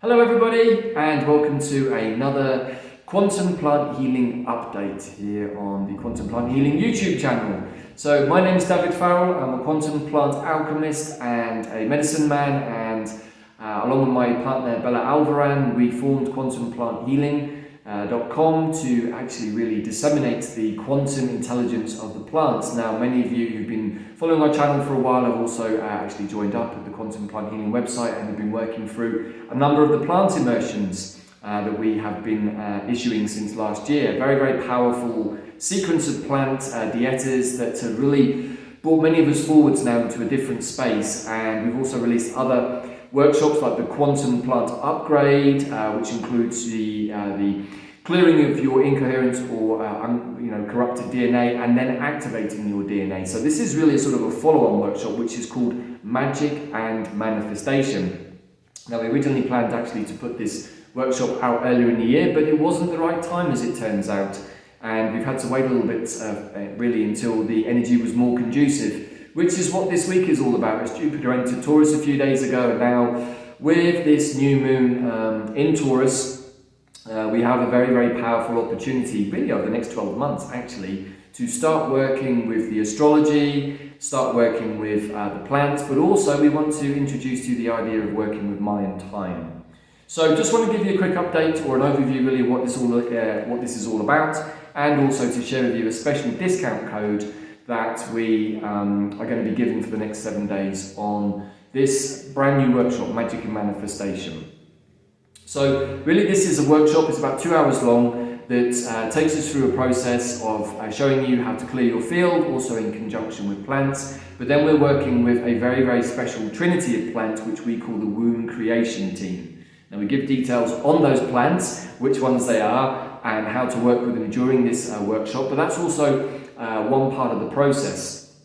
Hello everybody and welcome to another Quantum Plant Healing update here on the Quantum Plant Healing YouTube channel. So my name is Davyd. I'm a quantum plant alchemist and a medicine man, and along with my partner Bella Alvaran, we formed quantumplанthealing.com to actually really disseminate the quantum intelligence of the plants. Now, many of you who've been following our channel for a while have also actually joined up at the Quantum Plant Healing website and have been working through a number of the plant immersions that we have been issuing since last year. Very, very powerful sequence of plant dietas that have really brought many of us forwards now into a different space. And we've also released other workshops like the Quantum Plant Upgrade, which includes the clearing of your incoherent or corrupted DNA and then activating your DNA. So this is really a sort of a follow-on workshop which is called Magic and Manifestation. Now, we originally planned actually to put this workshop out earlier in the year, but it wasn't the right time, as it turns out, and we've had to wait a little bit really until the energy was more conducive, which is what this week is all about. As Jupiter entered Taurus a few days ago, and now with this new moon in Taurus, we have a very, very powerful opportunity, really over the next 12 months actually, to start working with the astrology, start working with the plants, but also we want to introduce to you the idea of working with Mayan time. So just want to give you a quick update or an overview really of what this is all about, and also to share with you a special discount code that we are going to be giving for the next 7 days on this brand new workshop, Magic and Manifestation. So really this is a workshop, it's about 2 hours long, that takes us through a process of showing you how to clear your field, also in conjunction with plants. But then we're working with a very, very special trinity of plants, which we call the womb creation team. Now, we give details on those plants, which ones they are, and how to work with them during this workshop, but that's also one part of the process.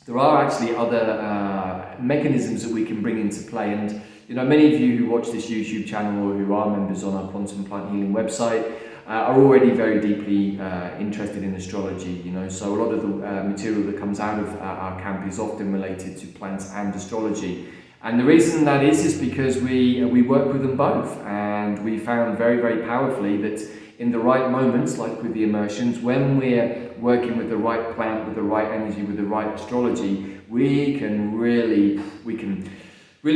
There are actually other mechanisms that we can bring into play, and many of you who watch this YouTube channel or who are members on our Quantum Plant Healing website are already very deeply interested in astrology. So a lot of the material that comes out of our camp is often related to plants and astrology. And the reason that is because we work with them both, and we found very, very powerfully that in the right moments, like with the immersions, when we're working with the right plant, with the right energy, with the right astrology, we can really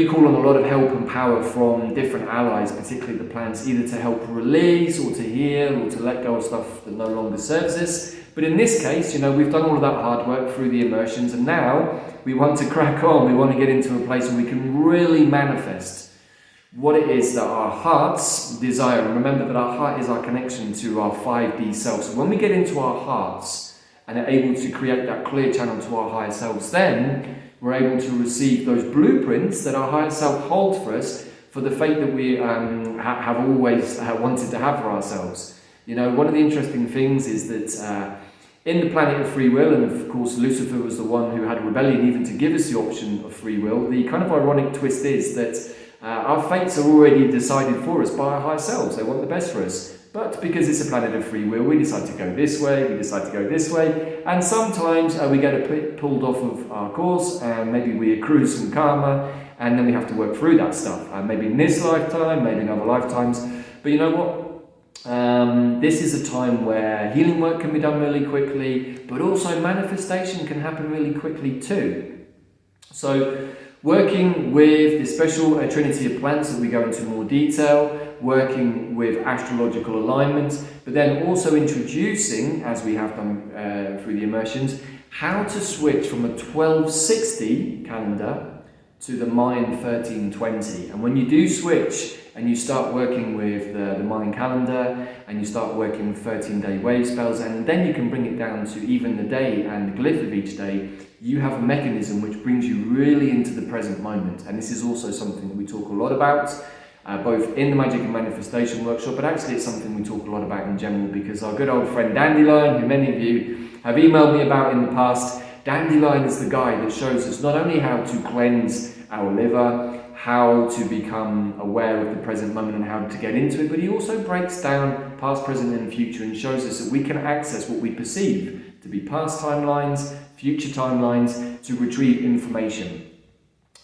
call on a lot of help and power from different allies, particularly the plants, either to help release or to heal or to let go of stuff that no longer serves us. But in this case, we've done all of that hard work through the immersions, and now we want to crack on. We want to get into a place where we can really manifest what it is that our hearts desire. And remember that our heart is our connection to our 5D self. So when we get into our hearts and are able to create that clear channel to our higher selves, then we're able to receive those blueprints that our higher self holds for us for the fate that we have always wanted to have for ourselves. One of the interesting things is that in the planet of free will, and of course Lucifer was the one who had rebellion even to give us the option of free will, the kind of ironic twist is that our fates are already decided for us by our higher selves. They want the best for us. But because it's a planet of free will, we decide to go this way, we decide to go this way, and sometimes we get a bit pulled off of our course, and maybe we accrue some karma, and then we have to work through that stuff. Maybe in this lifetime, maybe in other lifetimes. But you know what? This is a time where healing work can be done really quickly, but also manifestation can happen really quickly too. So working with the special trinity of plants that we go into more detail, working with astrological alignment, but then also introducing, as we have done through the immersions, how to switch from a 1260 calendar to the Mayan 1320. And when you do switch and you start working with the Mayan calendar and you start working with 13-day wave spells, and then you can bring it down to even the day and the glyph of each day, you have a mechanism which brings you really into the present moment. And this is also something that we talk a lot about, both in the Magic and Manifestation workshop, but actually it's something we talk a lot about in general, because our good old friend Dandelion, who many of you have emailed me about in the past, Dandelion is the guy that shows us not only how to cleanse our liver, how to become aware of the present moment and how to get into it, but he also breaks down past, present and future and shows us that we can access what we perceive to be past timelines, future timelines, to retrieve information.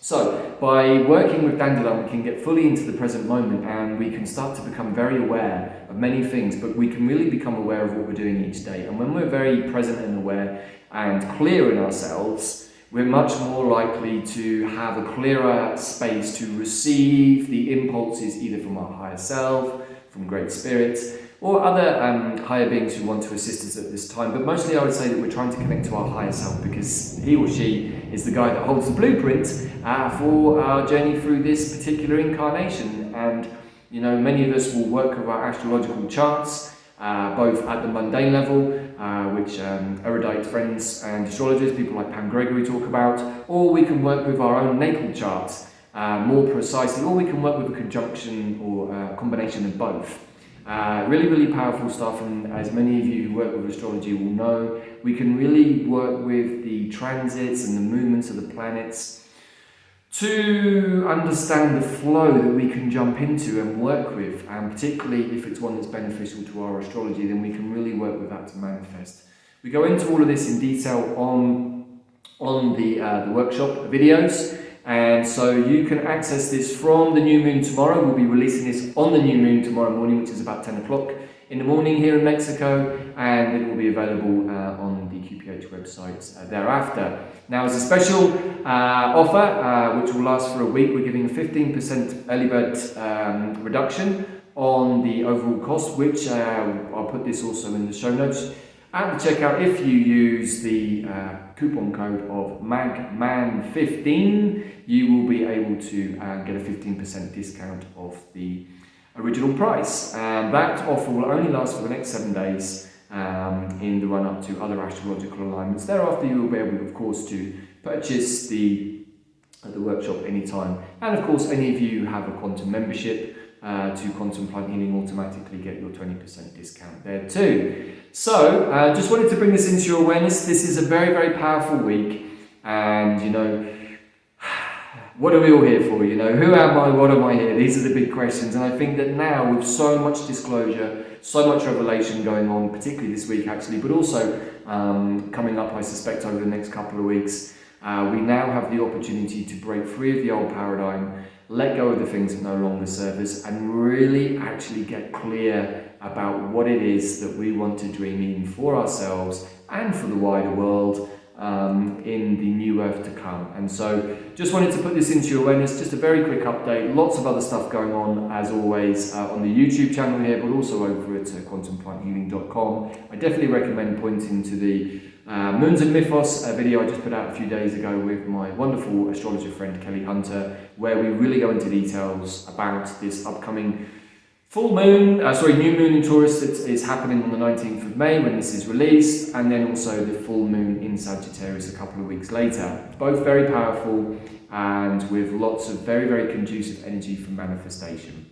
So, by working with Dandelion, we can get fully into the present moment and we can start to become very aware of many things, but we can really become aware of what we're doing each day. And when we're very present and aware and clear in ourselves, we're much more likely to have a clearer space to receive the impulses either from our higher self, from great spirits, or other higher beings who want to assist us at this time. But mostly I would say that we're trying to connect to our higher self because he or she is the guy that holds the blueprint for our journey through this particular incarnation. And you know, many of us will work with our astrological charts, both at the mundane level, which erudite friends and astrologers, people like Pam Gregory, talk about, or we can work with our own natal chart more precisely, or we can work with a conjunction or a combination of both. Really, really powerful stuff, and as many of you who work with astrology will know, we can really work with the transits and the movements of the planets to understand the flow that we can jump into and work with, and particularly if it's one that's beneficial to our astrology, then we can really work with that to manifest. We go into all of this in detail on the workshop videos. And so you can access this from the new moon tomorrow. We'll be releasing this on the new moon tomorrow morning, which is about 10 o'clock in the morning here in Mexico, and it will be available on the QPH website thereafter. Now, as a special offer, which will last for a week, we're giving a 15% early bird reduction on the overall cost, which I'll put this also in the show notes. At the checkout, if you use the coupon code of MAGMAN15, you will be able to get a 15% discount off the original price. And that offer will only last for the next 7 days in the run-up to other astrological alignments. Thereafter, you will be able, of course, to purchase the workshop anytime. And of course, any of you who have a quantum membership to Quantum Plant Healing automatically get your 20% discount there too. So, just wanted to bring this into your awareness. This is a very, very powerful week, and you know, what are we all here for? You know, who am I? What am I here? These are the big questions, and I think that now with so much disclosure, so much revelation going on, particularly this week actually, but also coming up, I suspect, over the next couple of weeks, we now have the opportunity to break free of the old paradigm, let go of the things that no longer serve us, and really actually get clear about what it is that we want to dream in for ourselves and for the wider world in the new earth to come. And so just wanted to put this into your awareness, just a very quick update. Lots of other stuff going on as always on the YouTube channel here, but also over at quantumplanthealing.com. I definitely recommend pointing to the Moons and Mythos video I just put out a few days ago with my wonderful astrologer friend Kelly Hunter, where we really go into details about this upcoming new moon in Taurus that is happening on the 19th of May when this is released, and then also the full moon in Sagittarius a couple of weeks later. Both very powerful and with lots of very, very conducive energy for manifestation.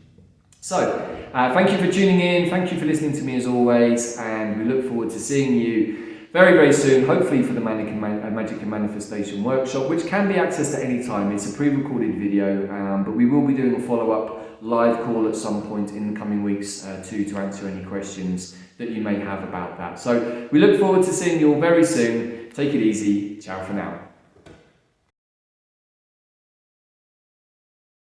So, thank you for tuning in, thank you for listening to me as always, and we look forward to seeing you very, very soon, hopefully for the Magic and Manifestation workshop, which can be accessed at any time. It's a pre-recorded video, but we will be doing a follow-up live call at some point in the coming weeks too, to answer any questions that you may have about that. So we look forward to seeing you all very soon. Take it easy. Ciao for now.